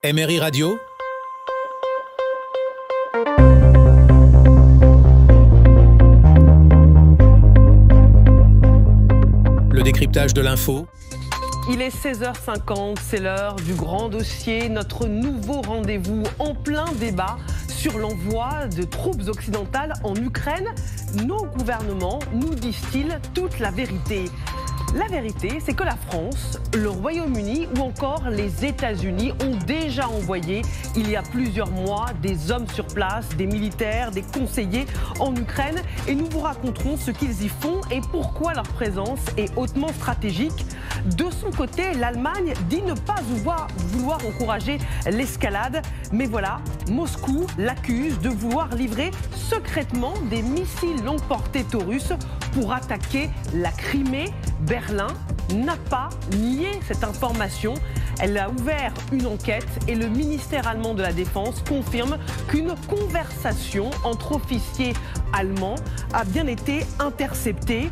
MRI Radio. Le décryptage de l'info. Il est 16h50, c'est l'heure du grand dossier, notre nouveau rendez-vous en plein débat sur l'envoi de troupes occidentales en Ukraine. Nos gouvernements nous disent-ils toute la vérité ? La vérité, c'est que la France, le Royaume-Uni ou encore les États-Unis ont déjà envoyé, il y a plusieurs mois, des hommes sur place, des militaires, des conseillers en Ukraine. Et nous vous raconterons ce qu'ils y font et pourquoi leur présence est hautement stratégique. De son côté, l'Allemagne dit ne pas vouloir encourager l'escalade. Mais voilà, Moscou l'accuse de vouloir livrer secrètement des missiles longue portée Taurus pour attaquer la Crimée. Berlin n'a pas nié cette information. Elle a ouvert une enquête et le ministère allemand de la Défense confirme qu'une conversation entre officiers allemands a bien été interceptée.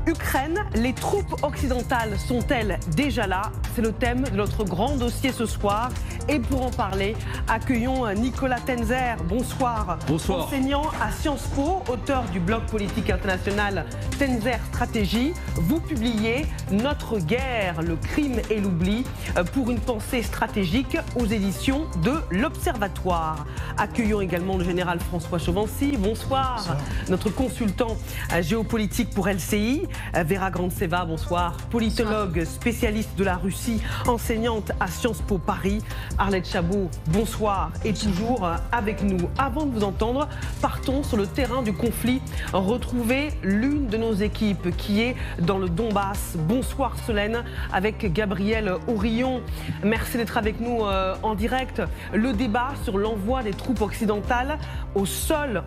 Ukraine, les troupes occidentales sont-elles déjà là? C'est le thème de notre grand dossier ce soir. Et pour en parler, accueillons Nicolas Tenzer. Bonsoir. Bonsoir. Enseignant à Sciences Po, auteur du blog politique international Tenzer Stratégie. Vous publiez Notre guerre, le crime et l'oubli pour une pensée stratégique aux éditions de l'Observatoire. Accueillons également le général François Chauvency. Bonsoir. Bonsoir. Notre consultant géopolitique pour LCI. Vera Grandseva, bonsoir. Politologue, spécialiste de la Russie, enseignante à Sciences Po Paris. Arlette Chabot, bonsoir. Et toujours avec nous. Avant de vous entendre, partons sur le terrain du conflit. Retrouvez l'une de nos équipes qui est dans le Donbass. Bonsoir Solène, avec Gabriel Aurillon. Merci d'être avec nous en direct. Le débat sur l'envoi des troupes occidentales au sol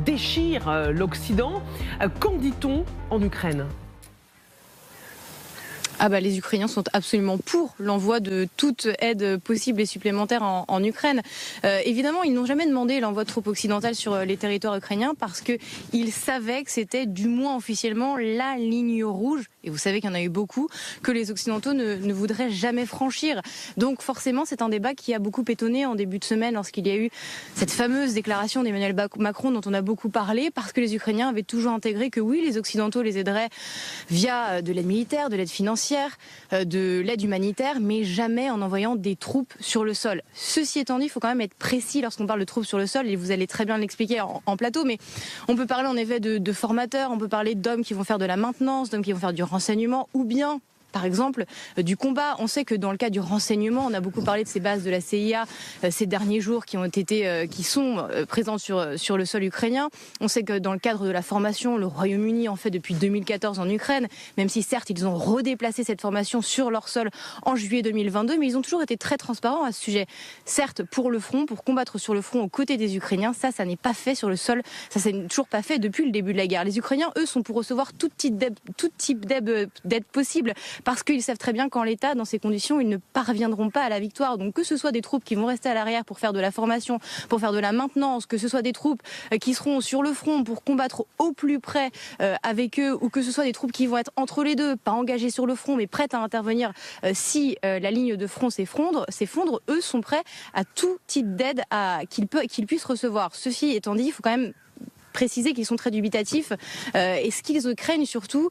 déchire l'Occident. Qu'en dit-on en Ukraine ? Les Ukrainiens sont absolument pour l'envoi de toute aide possible et supplémentaire en Ukraine. Évidemment, ils n'ont jamais demandé l'envoi de troupes occidentales sur les territoires ukrainiens parce qu'ils savaient que c'était, du moins officiellement, la ligne rouge, et vous savez qu'il y en a eu beaucoup, que les Occidentaux ne voudraient jamais franchir. Donc forcément, c'est un débat qui a beaucoup étonné en début de semaine lorsqu'il y a eu cette fameuse déclaration d'Emmanuel Macron dont on a beaucoup parlé, parce que les Ukrainiens avaient toujours intégré que oui, les Occidentaux les aideraient via de l'aide militaire, de l'aide financière, de l'aide humanitaire, mais jamais en envoyant des troupes sur le sol. Ceci étant dit, il faut quand même être précis lorsqu'on parle de troupes sur le sol, et vous allez très bien l'expliquer en plateau, mais on peut parler en effet de formateurs, on peut parler d'hommes qui vont faire de la maintenance, d'hommes qui vont faire du renseignement, ou bien par exemple, du combat. On sait que dans le cas du renseignement, on a beaucoup parlé de ces bases de la CIA ces derniers jours qui sont présentes sur le sol ukrainien. On sait que dans le cadre de la formation, le Royaume-Uni en fait depuis 2014 en Ukraine, même si certes ils ont redéplacé cette formation sur leur sol en juillet 2022, mais ils ont toujours été très transparents à ce sujet. Certes, pour le front, pour combattre sur le front aux côtés des Ukrainiens, ça n'est pas fait sur le sol, ça c'est toujours pas fait depuis le début de la guerre. Les Ukrainiens, eux, sont pour recevoir tout type d'aide possible, parce qu'ils savent très bien qu'en l'état, dans ces conditions, ils ne parviendront pas à la victoire. Donc que ce soit des troupes qui vont rester à l'arrière pour faire de la formation, pour faire de la maintenance, que ce soit des troupes qui seront sur le front pour combattre au plus près avec eux, ou que ce soit des troupes qui vont être entre les deux, pas engagées sur le front, mais prêtes à intervenir si la ligne de front s'effondre, eux sont prêts à tout type d'aide qu'ils puissent recevoir. Ceci étant dit, il faut quand même préciser qu'ils sont très dubitatifs et ce qu'ils craignent surtout,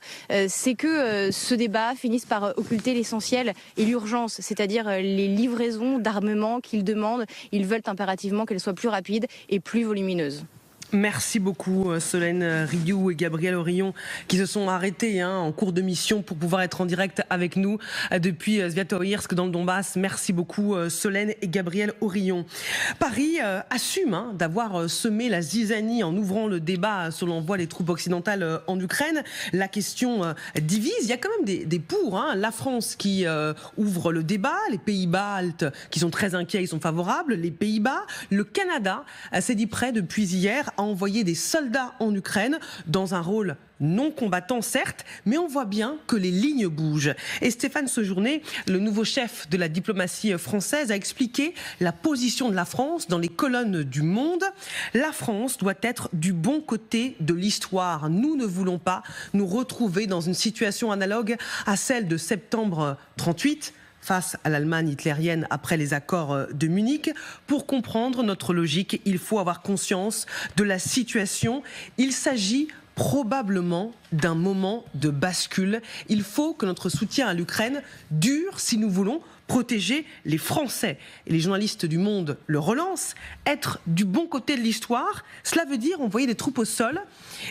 c'est que ce débat finisse par occulter l'essentiel et l'urgence, c'est-à-dire les livraisons d'armement qu'ils demandent. Ils veulent impérativement qu'elles soient plus rapides et plus volumineuses. Merci beaucoup Solène Rioux et Gabriel Aurillon qui se sont arrêtés en cours de mission pour pouvoir être en direct avec nous depuis Sviatoïrsk dans le Donbass. Merci beaucoup Solène et Gabriel Aurillon. Paris assume d'avoir semé la zizanie en ouvrant le débat sur l'envoi des troupes occidentales en Ukraine. La question divise, il y a quand même des pour. La France qui ouvre le débat, les pays baltes qui sont très inquiets, ils sont favorables, les Pays-Bas, le Canada s'est dit prêt depuis hier à envoyer des soldats en Ukraine dans un rôle non combattant certes, mais on voit bien que les lignes bougent. Et Stéphane Sejourné, le nouveau chef de la diplomatie française, a expliqué la position de la France dans les colonnes du Monde. La France doit être du bon côté de l'histoire. Nous ne voulons pas nous retrouver dans une situation analogue à celle de septembre 38. face à l'Allemagne hitlérienne après les accords de Munich. Pour comprendre notre logique, il faut avoir conscience de la situation. Il s'agit probablement d'un moment de bascule. Il faut que notre soutien à l'Ukraine dure si nous voulons protéger les Français. Et les journalistes du Monde le relancent. Être du bon côté de l'histoire, cela veut dire envoyer des troupes au sol.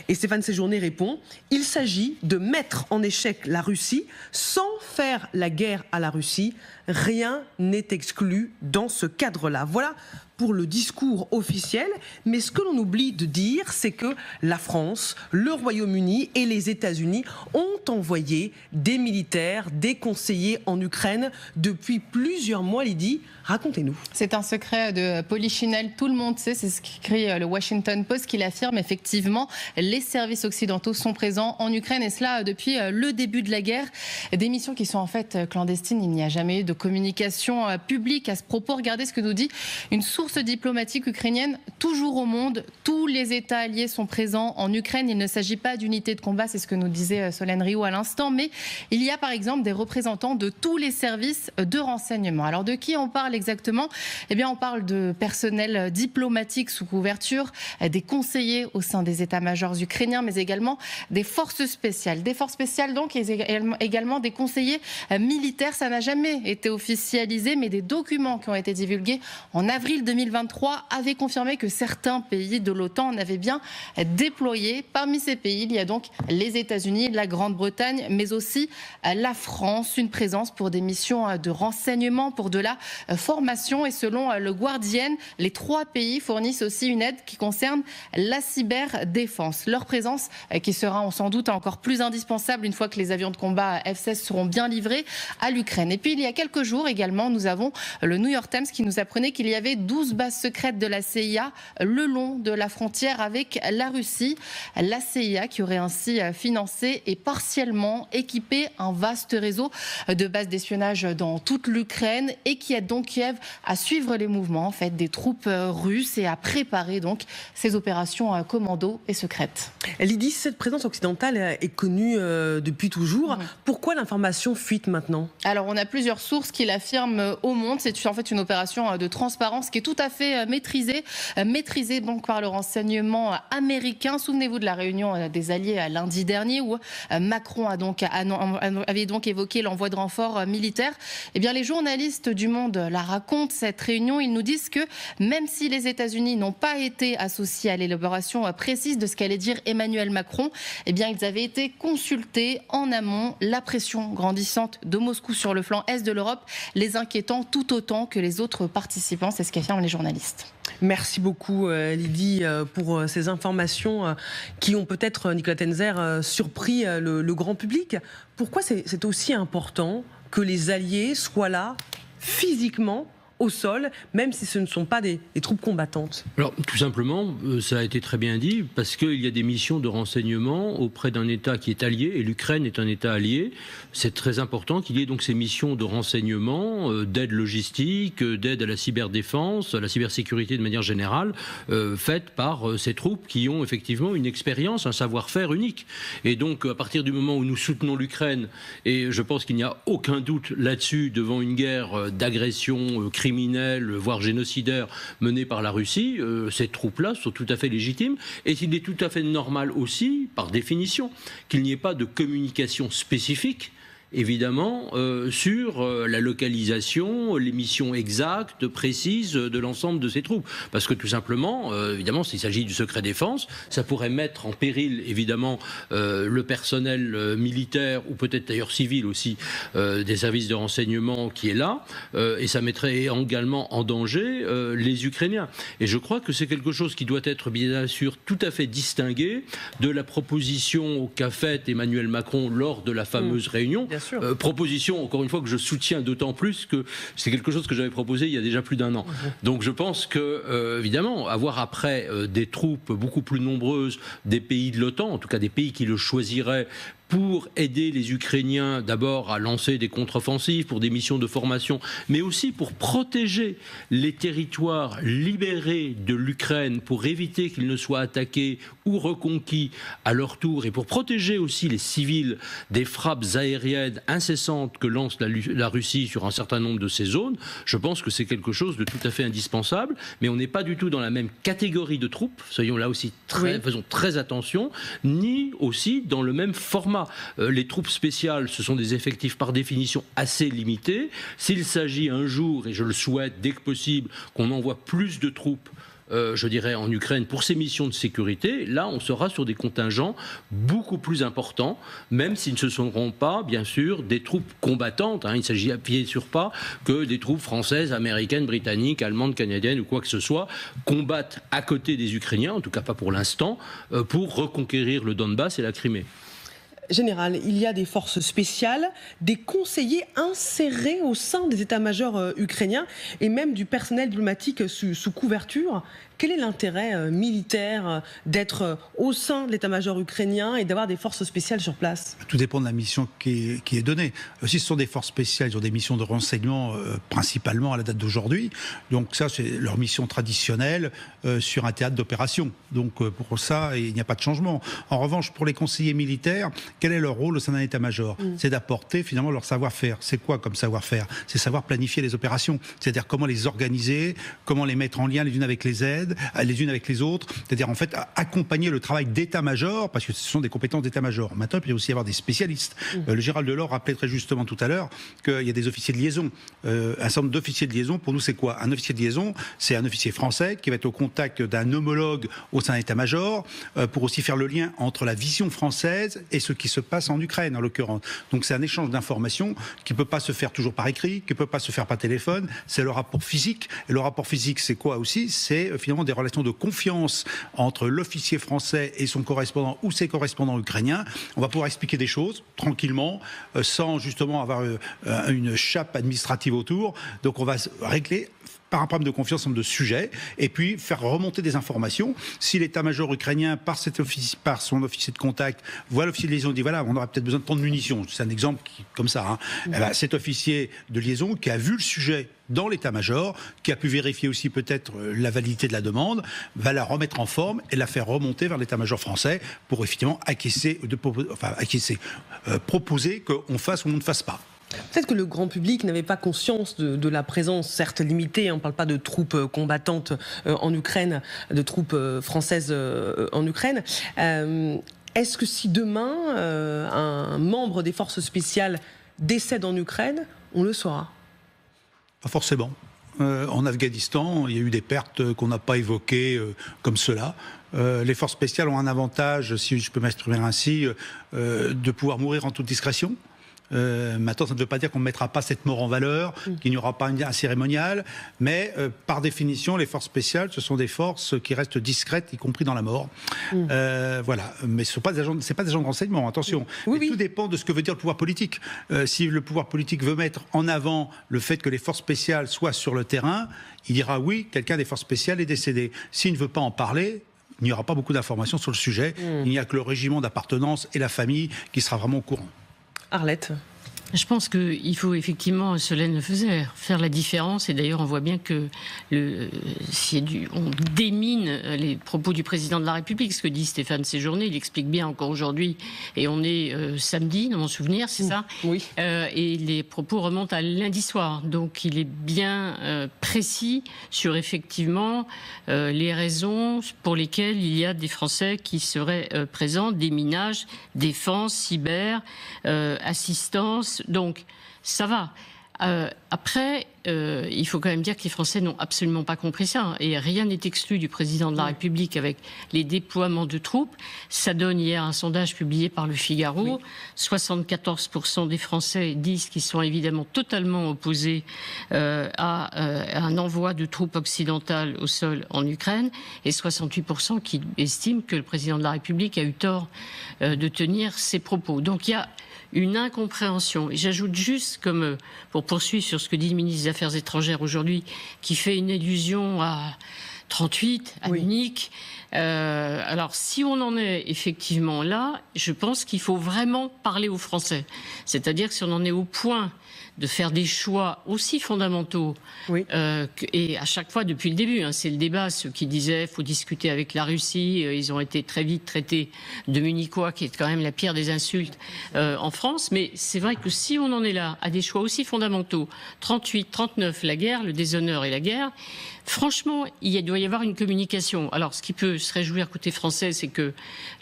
Et Stéphane Séjourné répond, il s'agit de mettre en échec la Russie sans faire la guerre à la Russie. Rien n'est exclu dans ce cadre-là. Voilà pour le discours officiel, mais ce que l'on oublie de dire, c'est que la France, le Royaume-Uni et les États-Unis ont envoyé des militaires, des conseillers en Ukraine depuis plusieurs mois. Lydie, racontez-nous. C'est un secret de Polichinelle, tout le monde sait, c'est ce qu'écrit le Washington Post qui l'affirme effectivement. Les services occidentaux sont présents en Ukraine et cela depuis le début de la guerre. Des missions qui sont en fait clandestines, il n'y a jamais eu de communication publique à ce propos. Regardez ce que nous dit une source diplomatique ukrainienne, toujours au monde, tous les États alliés sont présents en Ukraine. Il ne s'agit pas d'unités de combat, c'est ce que nous disait Solène Rioux à l'instant, mais il y a par exemple des représentants de tous les services de renseignement. Alors de qui on parle exactement? Eh bien on parle de personnel diplomatique sous couverture, des conseillers au sein des états-majors ukrainiens, mais également des forces spéciales. Des forces spéciales donc, et également des conseillers militaires. Ça n'a jamais été officialisé, mais des documents qui ont été divulgués en avril 2023 avaient confirmé que certains pays de l'OTAN en avaient bien déployé. Parmi ces pays, il y a donc les États-Unis, la Grande-Bretagne, mais aussi la France. Une présence pour des missions de renseignement, pour de la formation. Et selon le Guardian, les 3 pays fournissent aussi une aide qui concerne la cyberdéfense. Leur présence qui sera sans doute encore plus indispensable une fois que les avions de combat F-16 seront bien livrés à l'Ukraine. Et puis il y a quelques jours également, nous avons le New York Times qui nous apprenait qu'il y avait 12 bases secrètes de la CIA le long de la frontière avec la Russie. La CIA qui aurait ainsi financé et partiellement équipé un vaste réseau de bases d'espionnage dans toute l'Ukraine et qui aide donc Kiev à suivre les mouvements en fait, des troupes russes et à préparer donc ces opérations commando et secrètes. Lydie, cette présence occidentale est connue depuis toujours. Pourquoi l'information fuite maintenant? Alors on a plusieurs sources qui l'affirment au monde. C'est en fait une opération de transparence qui est tout à fait maîtrisée donc par le renseignement américain. Souvenez-vous de la réunion des alliés lundi dernier où Macron avait donc évoqué l'envoi de renforts militaires. Eh bien les journalistes du Monde la racontent cette réunion. Ils nous disent que même si les États-Unis n'ont pas été associés à l'élaboration précise de ce qu'allait dire Emmanuel Macron, eh bien ils avaient été consultés en amont. La pression grandissante de Moscou sur le flanc est de l'Europe les inquiétant tout autant que les autres participants. C'est ce qu'affirment les journalistes. Merci beaucoup Lydie pour ces informations qui ont peut-être, Nicolas Tenzer, surpris le grand public. Pourquoi c'est aussi important que les alliés soient là physiquement au sol, même si ce ne sont pas des troupes combattantes? Alors, tout simplement, ça a été très bien dit, parce qu'il y a des missions de renseignement auprès d'un État qui est allié, et l'Ukraine est un État allié. C'est très important qu'il y ait donc ces missions de renseignement, d'aide logistique, d'aide à la cyberdéfense, à la cybersécurité de manière générale, faites par ces troupes qui ont effectivement une expérience, un savoir-faire unique. Et donc, à partir du moment où nous soutenons l'Ukraine, et je pense qu'il n'y a aucun doute là-dessus, devant une guerre d'agression criminelle, voire génocidaire, menée par la Russie, ces troupes-là sont tout à fait légitimes. Et il est tout à fait normal aussi, par définition, qu'il n'y ait pas de communication spécifique évidemment, sur la localisation, les missions exactes, précises de l'ensemble de ces troupes. Parce que tout simplement, évidemment, s'il s'agit du secret défense, ça pourrait mettre en péril, évidemment, le personnel militaire, ou peut-être d'ailleurs civil aussi, des services de renseignement qui est là, et ça mettrait également en danger les Ukrainiens. Et je crois que c'est quelque chose qui doit être, bien sûr, tout à fait distingué de la proposition qu'a faite Emmanuel Macron lors de la fameuse réunion. Proposition, encore une fois, que je soutiens d'autant plus que c'est quelque chose que j'avais proposé il y a déjà plus d'un an. Donc je pense que, évidemment, avoir après des troupes beaucoup plus nombreuses des pays de l'OTAN, en tout cas des pays qui le choisiraient pour aider les Ukrainiens d'abord à lancer des contre-offensives, pour des missions de formation, mais aussi pour protéger les territoires libérés de l'Ukraine, pour éviter qu'ils ne soient attaqués ou reconquis à leur tour, et pour protéger aussi les civils des frappes aériennes incessantes que lance la Russie sur un certain nombre de ces zones. Je pense que c'est quelque chose de tout à fait indispensable, mais on n'est pas du tout dans la même catégorie de troupes, soyons là aussi faisons très attention, ni aussi dans le même format. Les troupes spéciales, ce sont des effectifs par définition assez limités. S'il s'agit un jour, et je le souhaite dès que possible, qu'on envoie plus de troupes je dirais en Ukraine pour ces missions de sécurité, là on sera sur des contingents beaucoup plus importants, même s'ils ne seront pas bien sûr des troupes combattantes, il s'agit à pied sur pas que des troupes françaises, américaines, britanniques, allemandes, canadiennes ou quoi que ce soit combattent à côté des Ukrainiens, en tout cas pas pour l'instant, pour reconquérir le Donbass et la Crimée. Général, il y a des forces spéciales, des conseillers insérés au sein des états-majors ukrainiens et même du personnel diplomatique sous couverture. Quel est l'intérêt militaire d'être au sein de l'état-major ukrainien et d'avoir des forces spéciales sur place? Tout dépend de la mission qui est donnée. Si ce sont des forces spéciales, ils ont des missions de renseignement principalement à la date d'aujourd'hui. Donc ça, c'est leur mission traditionnelle sur un théâtre d'opération. Donc pour ça, il n'y a pas de changement. En revanche, pour les conseillers militaires, quel est leur rôle au sein d'un état-major? C'est d'apporter finalement leur savoir-faire. C'est quoi comme savoir-faire? C'est savoir planifier les opérations. C'est-à-dire comment les organiser, comment les mettre en lien les unes avec les unes avec les autres, c'est-à-dire en fait accompagner le travail d'état-major, parce que ce sont des compétences d'état-major. Maintenant, il peut aussi y avoir des spécialistes. Le général Delors rappelait très justement tout à l'heure qu'il y a des officiers de liaison. Un certain nombre d'officiers de liaison, pour nous, c'est quoi? Un officier de liaison, c'est un officier français qui va être au contact d'un homologue au sein d'état-major pour aussi faire le lien entre la vision française et ce qui se passe en Ukraine, en l'occurrence. Donc c'est un échange d'informations qui ne peut pas se faire toujours par écrit, qui ne peut pas se faire par téléphone. C'est le rapport physique. Et le rapport physique, c'est quoi aussi? C'est finalement des relations de confiance entre l'officier français et son correspondant ou ses correspondants ukrainiens. On va pouvoir expliquer des choses tranquillement, sans justement avoir une chape administrative autour. Donc on va régler par un problème de confiance, un nombre de sujets, et puis faire remonter des informations. Si l'état-major ukrainien, par son officier de contact, voit l'officier de liaison et dit voilà, on aura peut-être besoin de tant de munitions, c'est un exemple comme ça, eh ben, cet officier de liaison qui a vu le sujet dans l'état-major, qui a pu vérifier aussi peut-être la validité de la demande, va la remettre en forme et la faire remonter vers l'état-major français pour effectivement proposer qu'on fasse ou on ne fasse pas. Peut-être que le grand public n'avait pas conscience de la présence, certes limitée, on ne parle pas de troupes combattantes en Ukraine, de troupes françaises en Ukraine. Est-ce que si demain un membre des forces spéciales décède en Ukraine, on le saura? Pas forcément. En Afghanistan, il y a eu des pertes qu'on n'a pas évoquées comme cela. Les forces spéciales ont un avantage, si je peux m'exprimer ainsi, de pouvoir mourir en toute discrétion. Maintenant, ça ne veut pas dire qu'on ne mettra pas cette mort en valeur, qu'il n'y aura pas un cérémonial, mais par définition, les forces spéciales, ce sont des forces qui restent discrètes, y compris dans la mort. Voilà. Mais ce n'est pas des gens de renseignement, attention. Tout dépend de ce que veut dire le pouvoir politique. Si le pouvoir politique veut mettre en avant le fait que les forces spéciales soient sur le terrain, il dira oui, quelqu'un des forces spéciales est décédé. S'il ne veut pas en parler, il n'y aura pas beaucoup d'informations sur le sujet. Il n'y a que le régiment d'appartenance et la famille qui sera vraiment au courant. Arlette. Je pense qu'il faut effectivement, Solène le faisait, faire la différence. Et d'ailleurs, on voit bien que on démine les propos du président de la République. Ce que dit Stéphane Séjourné, il explique bien encore aujourd'hui. Et on est samedi, dans mon souvenir, c'est ça? Oui. Et les propos remontent à lundi soir. Donc il est bien précis sur effectivement les raisons pour lesquelles il y a des Français qui seraient présents. Déminage, défense, cyber, assistance. Donc, ça va. Après, il faut quand même dire que les Français n'ont absolument pas compris ça. Et rien n'est exclu du président de la République avec les déploiements de troupes. Ça donne hier un sondage publié par Le Figaro. 74% des Français disent qu'ils sont évidemment totalement opposés à un envoi de troupes occidentales au sol en Ukraine. Et 68% qui estiment que le président de la République a eu tort de tenir ses propos. Donc il y a une incompréhension. Et j'ajoute juste, comme pour poursuivre sur ce que dit le ministre des Affaires étrangères aujourd'hui, qui fait une allusion à 38 à Munich. Alors, si on en est effectivement là, je pense qu'il faut vraiment parler aux Français. C'est-à-dire que si on en est au point de faire des choix aussi fondamentaux, et à chaque fois depuis le début, c'est le débat, ceux qui disaient faut discuter avec la Russie, ils ont été très vite traités de Munichois, qui est quand même la pire des insultes en France, mais c'est vrai que si on en est là à des choix aussi fondamentaux, 38, 39, la guerre, le déshonneur et la guerre, franchement, il doit y avoir une communication. Alors, ce qui peut se réjouir côté français, c'est que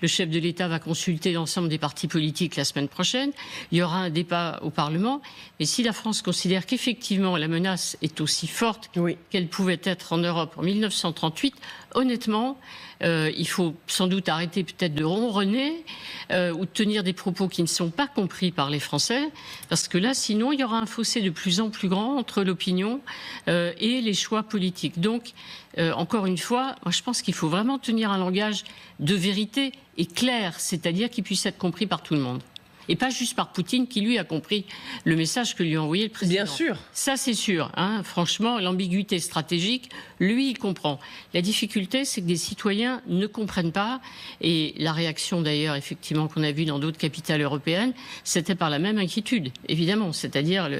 le chef de l'État va consulter l'ensemble des partis politiques la semaine prochaine. Il y aura un débat au Parlement. Mais si la France considère qu'effectivement la menace est aussi forte qu'elle pouvait être en Europe en 1938, honnêtement, il faut sans doute arrêter peut-être de ronronner ou de tenir des propos qui ne sont pas compris par les Français, parce que là, sinon, il y aura un fossé de plus en plus grand entre l'opinion et les choix politiques. Donc, encore une fois, moi, je pense qu'il faut vraiment tenir un langage de vérité et clair, c'est-à-dire qu'il puisse être compris par tout le monde. Et pas juste par Poutine, qui lui a compris le message que lui a envoyé le président. Bien sûr. Ça, c'est sûr. Franchement, l'ambiguïté stratégique, lui, il comprend. La difficulté, c'est que des citoyens ne comprennent pas. Et la réaction, d'ailleurs, effectivement, qu'on a vue dans d'autres capitales européennes, c'était par la même inquiétude, évidemment. C'est-à-dire,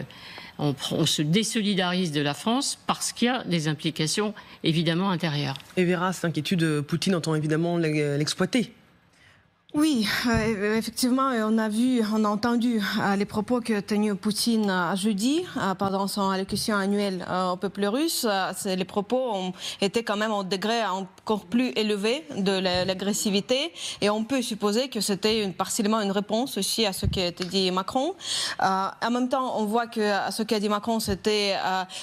on se désolidarise de la France parce qu'il y a des implications, évidemment, intérieures. Et Vera, cette inquiétude, Poutine entend évidemment l'exploiter. Oui, effectivement, on a entendu les propos que tenu Poutine jeudi pendant son allocution annuelle au peuple russe. Les propos ont été quand même au degré encore plus élevé de l'agressivité, et on peut supposer que c'était partiellement une réponse aussi à ce qu'a dit Macron. En même temps, on voit que ce qu'a dit Macron, c'était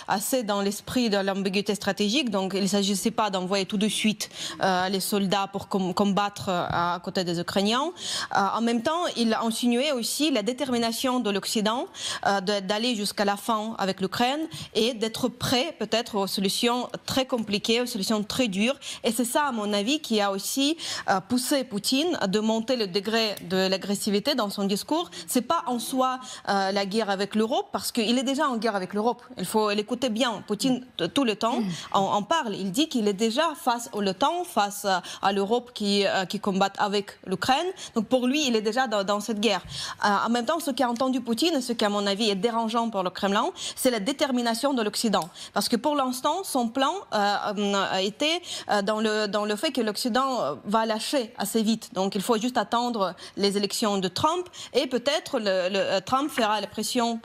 assez dans l'esprit de l'ambiguïté stratégique, donc il ne s'agissait pas d'envoyer tout de suite les soldats pour combattre à côté des Ukrainiens. En même temps, il a insinué aussi la détermination de l'Occident d'aller jusqu'à la fin avec l'Ukraine et d'être prêt peut-être aux solutions très compliquées, aux solutions très dures. Et c'est ça, à mon avis, qui a aussi poussé Poutine à monter le degré de l'agressivité dans son discours. C'est pas en soi la guerre avec l'Europe, parce qu'il est déjà en guerre avec l'Europe. Il faut l'écouter bien. Poutine, tout le temps, en parle. Il dit qu'il est déjà face à l'OTAN, face à l'Europe qui combat avec l'Ukraine. Donc pour lui, il est déjà dans cette guerre. En même temps, ce qu'a entendu Poutine, ce qui à mon avis est dérangeant pour le Kremlin, c'est la détermination de l'Occident. Parce que pour l'instant, son plan était dans le fait que l'Occident va lâcher assez vite. Donc il faut juste attendre les élections de Trump, et peut-être Trump fera la pression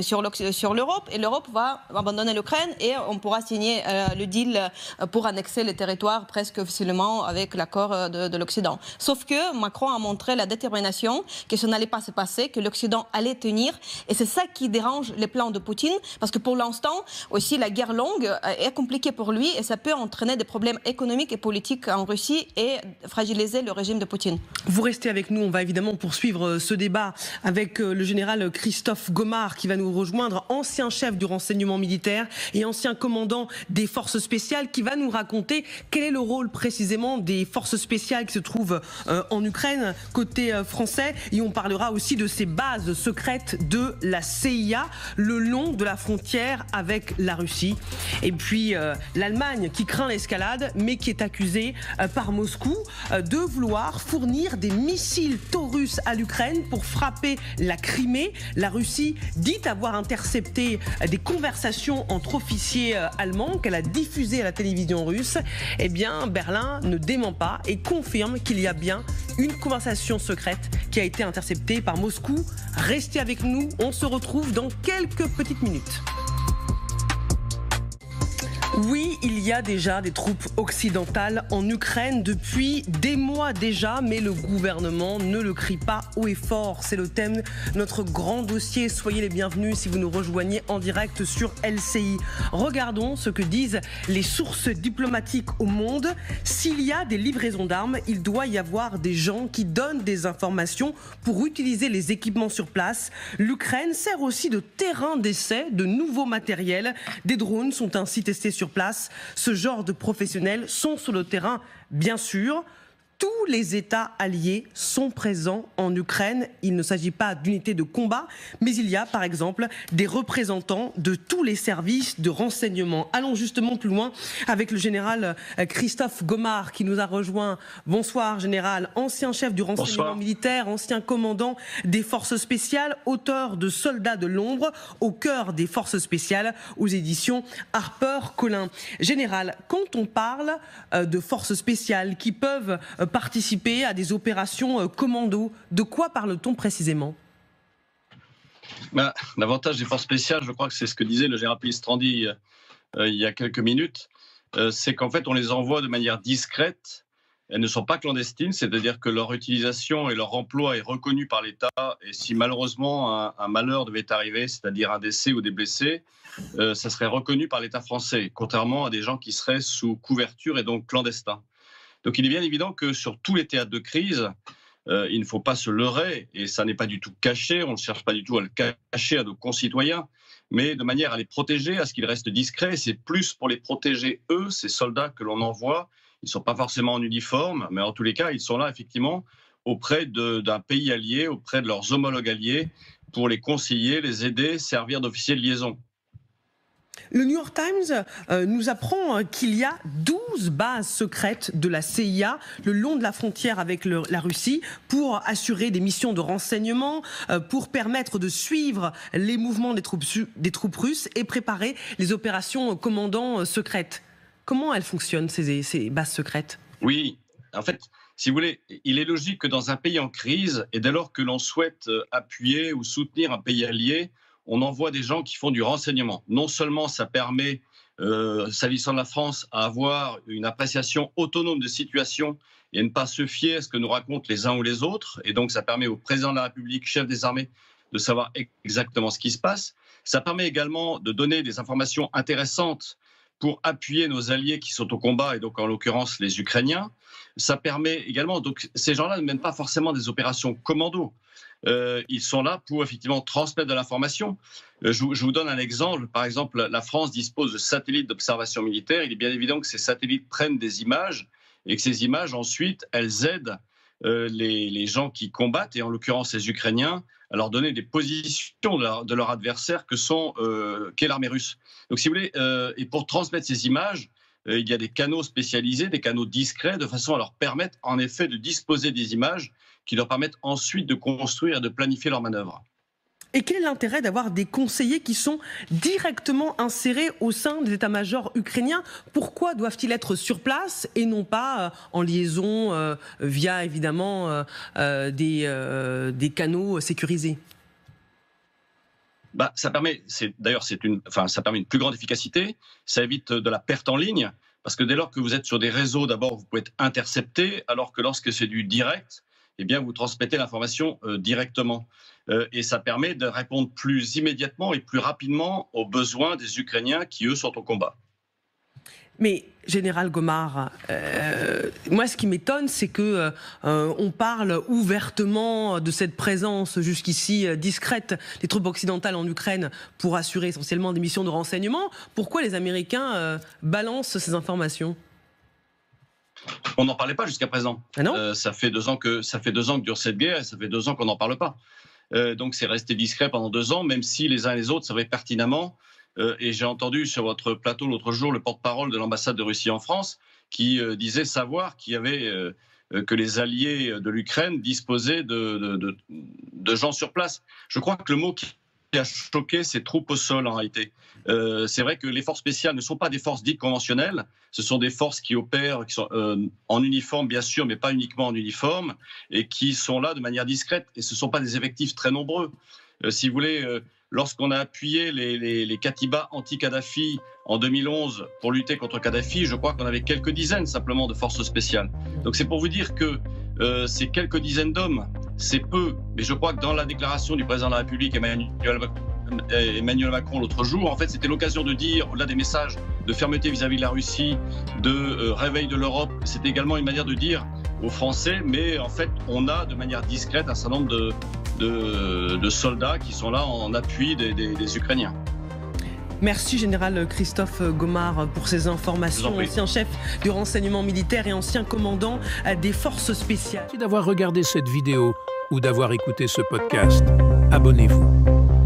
sur l'Europe, et l'Europe va abandonner l'Ukraine, et on pourra signer le deal pour annexer les territoires presque officiellement avec l'accord de l'Occident. Sauf que Macron a montré la détermination que ça n'allait pas se passer, que l'Occident allait tenir, et c'est ça qui dérange les plans de Poutine, parce que pour l'instant aussi la guerre longue est compliquée pour lui, et ça peut entraîner des problèmes économiques et politiques en Russie et fragiliser le régime de Poutine. Vous restez avec nous, on va évidemment poursuivre ce débat avec le général Christophe Gomard qui va nous rejoindre, ancien chef du renseignement militaire et ancien commandant des forces spéciales, qui va nous raconter quel est le rôle précisément des forces spéciales qui se trouvent en Ukraine, côté français, et on parlera aussi de ces bases secrètes de la CIA le long de la frontière avec la Russie. Et puis l'Allemagne qui craint l'escalade, mais qui est accusée par Moscou de vouloir fournir des missiles Taurus à l'Ukraine pour frapper la Crimée. La Russie dit avoir intercepté des conversations entre officiers allemands qu'elle a diffusées à la télévision russe. Eh bien, Berlin ne dément pas et confirme qu'il y a bien une conversation secrète qui a été interceptée par Moscou. Restez avec nous, on se retrouve dans quelques petites minutes. Oui, il y a déjà des troupes occidentales en Ukraine depuis des mois déjà, mais le gouvernement ne le crie pas haut et fort. C'est le thème de notre grand dossier. Soyez les bienvenus si vous nous rejoignez en direct sur LCI. Regardons ce que disent les sources diplomatiques au monde. S'il y a des livraisons d'armes, il doit y avoir des gens qui donnent des informations pour utiliser les équipements sur place. L'Ukraine sert aussi de terrain d'essai de nouveaux matériels. Des drones sont ainsi testés sur place. Ce genre de professionnels sont sur le terrain, bien sûr. tous les États alliés sont présents en Ukraine. Il ne s'agit pas d'unités de combat, mais il y a par exemple des représentants de tous les services de renseignement. Allons justement plus loin avec le général Christophe Gomard qui nous a rejoint. Bonsoir général, ancien chef du renseignement militaire, ancien commandant des forces spéciales, auteur de Soldats de l'ombre au cœur des forces spéciales aux éditions HarperCollins. Général, quand on parle de forces spéciales qui peuvent participer à des opérations commando, de quoi parle-t-on précisément? L'avantage des forces spéciales, je crois que c'est ce que disait le général Pellistrandi il y a quelques minutes, c'est qu'en fait on les envoie de manière discrète. Elles ne sont pas clandestines, c'est-à-dire que leur utilisation et leur emploi est reconnu par l'État. Et si malheureusement un malheur devait arriver, c'est-à-dire un décès ou des blessés, ça serait reconnu par l'État français, contrairement à des gens qui seraient sous couverture et donc clandestins. Donc il est bien évident que sur tous les théâtres de crise, il ne faut pas se leurrer, et ça n'est pas du tout caché, on ne cherche pas du tout à le cacher à nos concitoyens, mais de manière à les protéger, à ce qu'ils restent discrets. C'est plus pour les protéger, eux, ces soldats que l'on envoie. Ils ne sont pas forcément en uniforme, mais en tous les cas, ils sont là effectivement auprès d'un pays allié, auprès de leurs homologues alliés, pour les conseiller, les aider, servir d'officiers de liaison. Le New York Times nous apprend qu'il y a 12 bases secrètes de la CIA le long de la frontière avec la Russie pour assurer des missions de renseignement, pour permettre de suivre les mouvements des troupes russes et préparer les opérations commandant secrètes. Comment elles fonctionnent, ces bases secrètes? Oui, en fait, si vous voulez, il est logique que dans un pays en crise, et dès lors que l'on souhaite appuyer ou soutenir un pays allié, on envoie des gens qui font du renseignement. Non seulement ça permet, s'agissant de la France, à avoir une appréciation autonome de situation et à ne pas se fier à ce que nous racontent les uns ou les autres, et donc ça permet au président de la République, chef des armées, de savoir exactement ce qui se passe. Ça permet également de donner des informations intéressantes pour appuyer nos alliés qui sont au combat, et donc en l'occurrence les Ukrainiens. Ça permet également, donc ces gens-là ne mènent pas forcément des opérations commando. Ils sont là pour effectivement transmettre de l'information. Je vous donne un exemple. Par exemple, la France dispose de satellites d'observation militaire. Il est bien évident que ces satellites prennent des images et que ces images, ensuite, elles aident les gens qui combattent, et en l'occurrence les Ukrainiens, à leur donner des positions de leur adversaire qu'est l'armée russe. Donc si vous voulez, et pour transmettre ces images, il y a des canaux spécialisés, des canaux discrets, de façon à leur permettre en effet de disposer des images qui leur permettent ensuite de construire et de planifier leurs manœuvres. Et quel est l'intérêt d'avoir des conseillers qui sont directement insérés au sein des états-majors ukrainiens? Pourquoi doivent-ils être sur place et non pas en liaison via évidemment des canaux sécurisés? Ça permet, ça permet une plus grande efficacité, ça évite de la perte en ligne, parce que dès lors que vous êtes sur des réseaux, d'abord vous pouvez être intercepté, alors que lorsque c'est du direct, eh bien, vous transmettez l'information directement. Et ça permet de répondre plus immédiatement et plus rapidement aux besoins des Ukrainiens qui, eux, sont au combat. Mais, général Gomard, moi, ce qui m'étonne, c'est que on parle ouvertement de cette présence jusqu'ici discrète des troupes occidentales en Ukraine pour assurer essentiellement des missions de renseignement. Pourquoi les Américains balancent ces informations ? On n'en parlait pas jusqu'à présent. Ah non ça fait 2 ans que dure cette guerre, et ça fait 2 ans qu'on n'en parle pas. Donc c'est resté discret pendant 2 ans, même si les uns et les autres savaient pertinemment. Et j'ai entendu sur votre plateau l'autre jour le porte-parole de l'ambassade de Russie en France qui disait savoir qu'il y avait que les alliés de l'Ukraine disposaient de gens sur place. Je crois que le mot qui a choqué, c'est troupes au sol en réalité. C'est vrai que les forces spéciales ne sont pas des forces dites conventionnelles, ce sont des forces qui opèrent, qui sont en uniforme bien sûr, mais pas uniquement en uniforme, et qui sont là de manière discrète, et ce ne sont pas des effectifs très nombreux. Si vous voulez, lorsqu'on a appuyé les Katiba anti-Kadhafi en 2011 pour lutter contre Kadhafi, je crois qu'on avait quelques dizaines simplement de forces spéciales. Donc c'est pour vous dire que ces quelques dizaines d'hommes, c'est peu, mais je crois que dans la déclaration du président de la République, Emmanuel Macron l'autre jour, en fait, c'était l'occasion de dire, au-delà des messages de fermeté vis-à-vis de la Russie, de réveil de l'Europe, c'était également une manière de dire aux Français, mais en fait, on a de manière discrète un certain nombre de soldats qui sont là en appui des Ukrainiens. Merci Général Christophe Gomard pour ces informations, ancien chef du renseignement militaire et ancien commandant des forces spéciales. Merci d'avoir regardé cette vidéo ou d'avoir écouté ce podcast. Abonnez-vous.